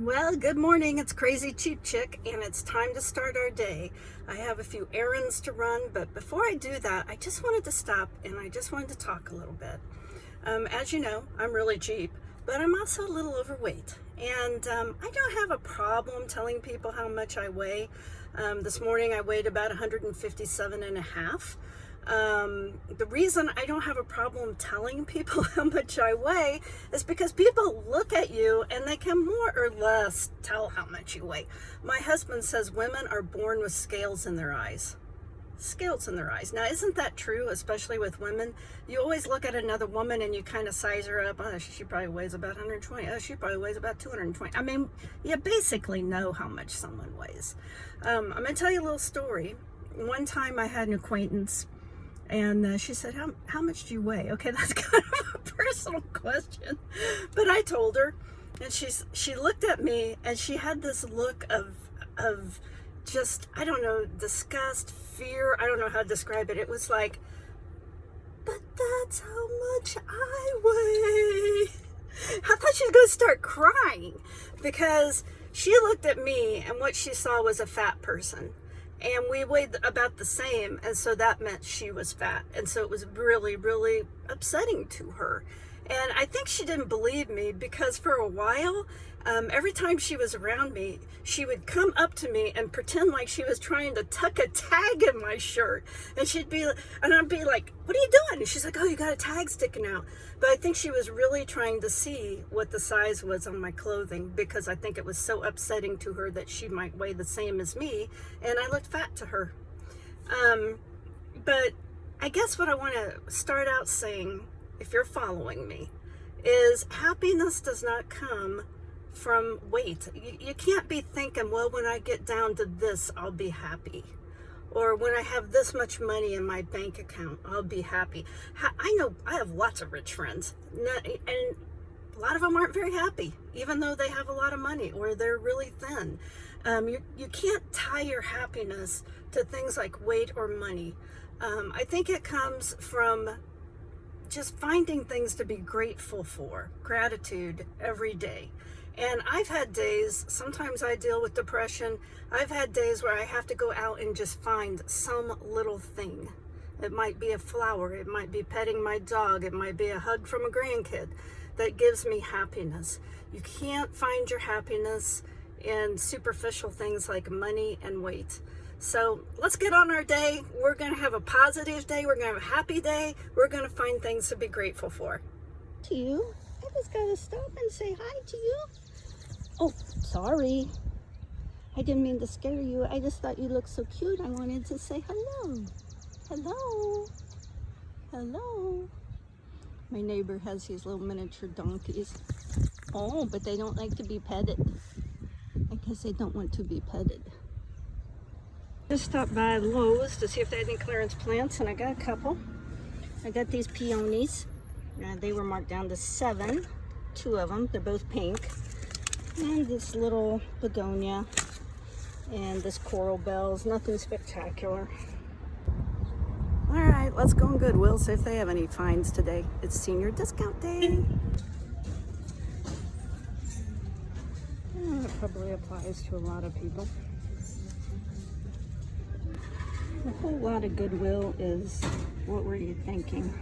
Well, good morning. It's Crazy Cheap Chick, and it's time to start our day. I have a few errands to run, but before I do that, I just wanted to stop and I just wanted to talk a little bit. As you know, I'm really cheap, but I'm also a little overweight, and I don't have a problem telling people how much I weigh. This morning I weighed about 157 and a half. The reason I don't have a problem telling people how much I weigh is because people look at you and they can more or less tell how much you weigh. My husband says women are born with scales in their eyes. Scales in their eyes. Now, isn't that true, especially with women? You always look at another woman and you kind of size her up. Oh, she probably weighs about 120. Oh, she probably weighs about 220. I mean, you basically know how much someone weighs. I'm going to tell you a little story. One time I had an acquaintance, and she said, how much do you weigh? Okay, that's kind of a personal question. But I told her, and she looked at me, and she had this look of just, I don't know, disgust, fear. I don't know how to describe it. It was like, but that's how much I weigh. I thought she was going to start crying because she looked at me, and what she saw was a fat person. And we weighed about the same, and so that meant she was fat. And so it was really, really upsetting to her. And I think she didn't believe me because for a while, every time she was around me, she would come up to me and pretend like she was trying to tuck a tag in my shirt. And I'd be like, what are you doing? And she's like, oh, you got a tag sticking out. But I think she was really trying to see what the size was on my clothing because I think it was so upsetting to her that she might weigh the same as me and I looked fat to her. But I guess what I want to start out saying, if you're following me, is happiness does not come from weight. You can't be thinking, well, when I get down to this, I'll be happy. Or when I have this much money in my bank account, I'll be happy. I know I have lots of rich friends, and a lot of them aren't very happy, even though they have a lot of money or they're really thin. You can't tie your happiness to things like weight or money. I think it comes from just finding things to be grateful for, gratitude every day. And I've had days, sometimes I deal with depression. I've had days where I have to go out and just find some little thing. It might be a flower, it might be petting my dog, it might be a hug from a grandkid that gives me happiness. You can't find your happiness in superficial things like money and weight. So let's get on our day. We're going to have a positive day. We're going to have a happy day. We're going to find things to be grateful for. To you, I just got to stop and say hi to you. Oh, sorry. I didn't mean to scare you. I just thought you looked so cute. I wanted to say hello. Hello. Hello. My neighbor has these little miniature donkeys. Oh, but they don't like to be petted. I guess they don't want to be petted. Just stopped by Lowe's to see if they had any clearance plants, and I got a couple. I got these peonies. They were marked down to 7, 2 of them. They're both pink. And this little begonia and this coral bells. Nothing spectacular. All right, let's go in Goodwill, see if they have any finds today. It's senior discount day. It probably applies to a lot of people. A whole lot of Goodwill is, what were you thinking?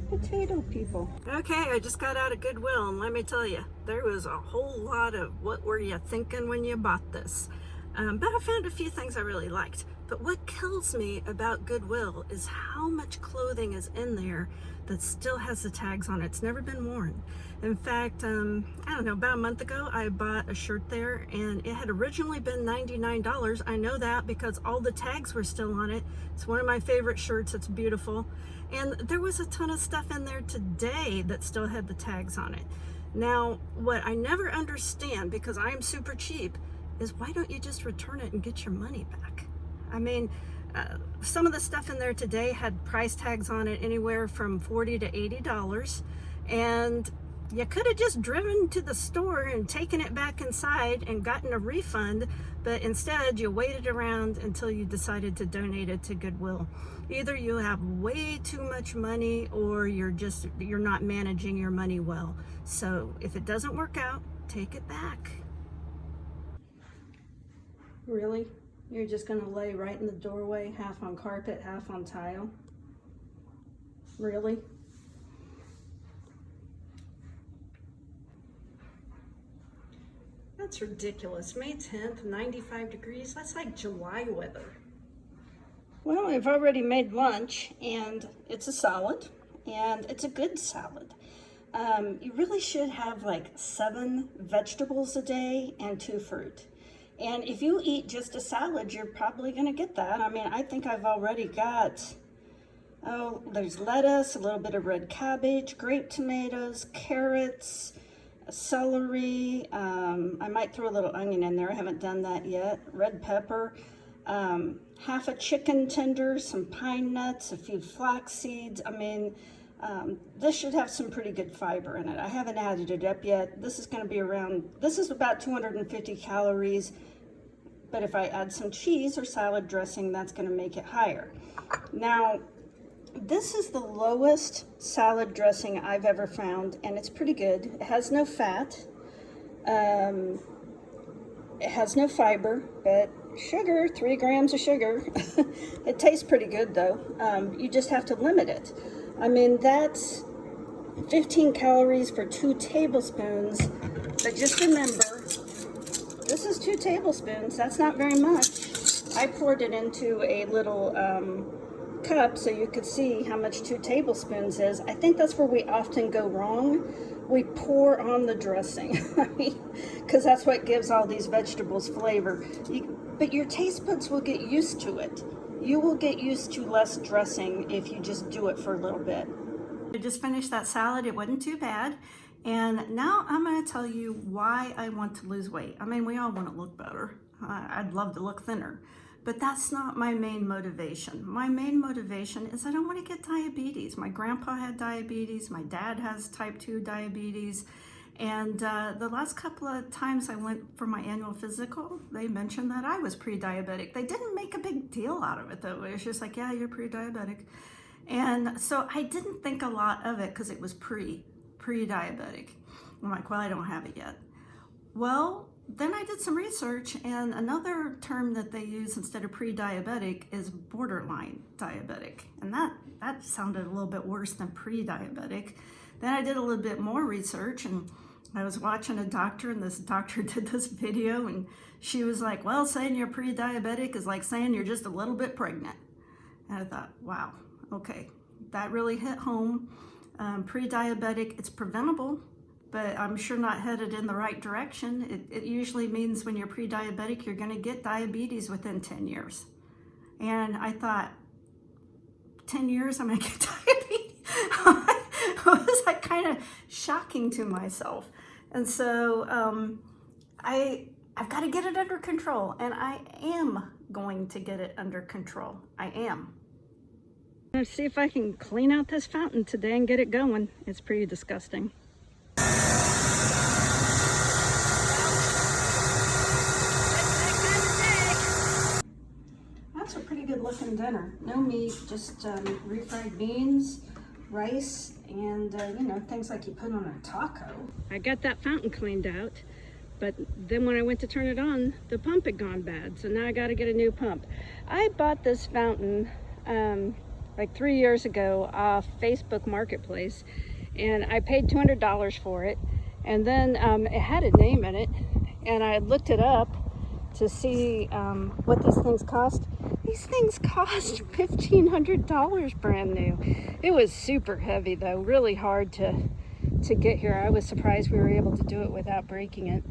Potato people. Okay, I just got out of Goodwill, and let me tell you, there was a whole lot of what were you thinking when you bought this. But I found a few things I really liked. But what kills me about Goodwill is how much clothing is in there that still has the tags on it. It's never been worn. In fact, I don't know, about a month ago, I bought a shirt there, and it had originally been $99. I know that because all the tags were still on it. It's one of my favorite shirts. It's beautiful. And there was a ton of stuff in there today that still had the tags on it. Now, what I never understand, because I'm super cheap, is why don't you just return it and get your money back? I mean, some of the stuff in there today had price tags on it anywhere from $40 to $80, and you could have just driven to the store and taken it back inside and gotten a refund, But instead, you waited around until you decided to donate it to Goodwill. Either you have way too much money or you're not managing your money well. So if it doesn't work out, take it back. Really? You're just gonna lay right in the doorway, half on carpet, half on tile? Really? That's ridiculous. May 10th, 95 degrees. That's like July weather. Well, I've already made lunch, and it's a salad, and it's a good salad. You really should have like 7 vegetables a day and 2 fruit. And if you eat just a salad, you're probably gonna get that. I mean, I think I've already got, oh, there's lettuce, a little bit of red cabbage, grape tomatoes, carrots, celery. I might throw a little onion in there. I haven't done that yet. Red pepper, half a chicken tender, some pine nuts, a few flax seeds. I mean, this should have some pretty good fiber in it. I haven't added it up yet. This is going to be this is about 250 calories, but if I add some cheese or salad dressing, that's going to make it higher. Now, this is the lowest salad dressing I've ever found, and it's pretty good. It has no fat, it has no fiber, but sugar, 3 grams of sugar. It tastes pretty good though. You just have to limit it. I mean, that's 15 calories for 2 tablespoons, but just remember, this is 2 tablespoons. That's not very much. I poured it into a little cup so you could see how much 2 tablespoons is. I think that's where we often go wrong. We pour on the dressing, because that's what gives all these vegetables flavor. But your taste buds will get used to it. You will get used to less dressing if you just do it for a little bit. I just finished that salad. It wasn't too bad. And now I'm going to tell you why I want to lose weight. I mean, we all want to look better. I'd love to look thinner. But that's not my main motivation. My main motivation is I don't want to get diabetes. My grandpa had diabetes. My dad has type 2 diabetes. And the last couple of times I went for my annual physical, they mentioned that I was pre-diabetic. They didn't make a big deal out of it though. It was just like, yeah, you're pre-diabetic. And so I didn't think a lot of it because it was pre-diabetic. I'm like, well, I don't have it yet. Well, then I did some research, and another term that they use instead of pre-diabetic is borderline diabetic. And that sounded a little bit worse than pre-diabetic. Then I did a little bit more research, and I was watching a doctor, and this doctor did this video, and she was like, well, saying you're pre-diabetic is like saying you're just a little bit pregnant. And I thought, wow, okay, that really hit home. Pre-diabetic, it's preventable, but I'm sure not headed in the right direction. It usually means when you're pre-diabetic, you're gonna get diabetes within 10 years. And I thought, 10 years, I'm gonna get diabetes? It was like kind of shocking to myself. And so I've got to get it under control, and I am going to get it under control. I am. Let's see if I can clean out this fountain today and get it going. It's pretty disgusting. That's a pretty good looking dinner. No meat, just refried beans, rice, and you know, things like you put on a taco. I got that fountain cleaned out, but then when I went to turn it on, the pump had gone bad, so now I got to get a new pump. I bought this fountain like 3 years ago off Facebook Marketplace, and I paid $200 for it, and then it had a name in it, and I looked it up to see what these things cost. These things cost $1,500 brand new. It was super heavy though, really hard to get here. I was surprised we were able to do it without breaking it.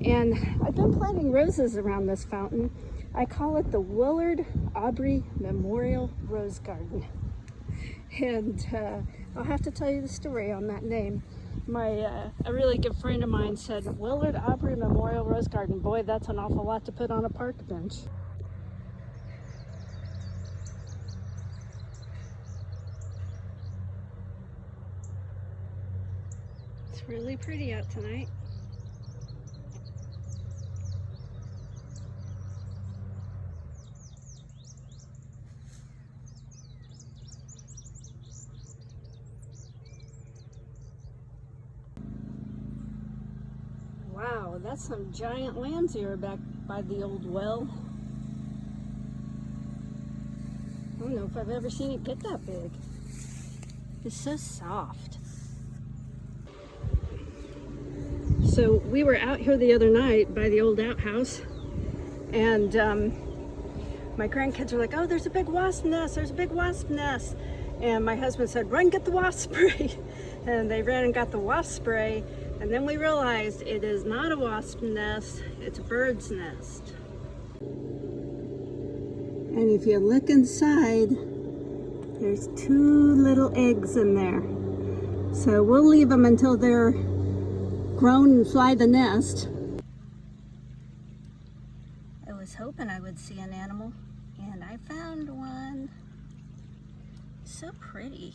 And I've been planting roses around this fountain. I call it the Willard Aubrey Memorial Rose Garden. And I'll have to tell you the story on that name. A really good friend of mine said, Willard Aubrey Memorial Rose Garden. Boy, that's an awful lot to put on a park bench. It's really pretty out tonight. that's some giant lambs here back by the old well. I don't know if I've ever seen it get that big. It's so soft. So we were out here the other night by the old outhouse, and my grandkids were like, oh, there's a big wasp nest, there's a big wasp nest. And my husband said, run, get the wasp spray. And they ran and got the wasp spray. And then we realized it is not a wasp nest, it's a bird's nest. And if you look inside, there's 2 little eggs in there. So we'll leave them until they're grown and fly the nest. I was hoping I would see an animal, and I found one. So pretty.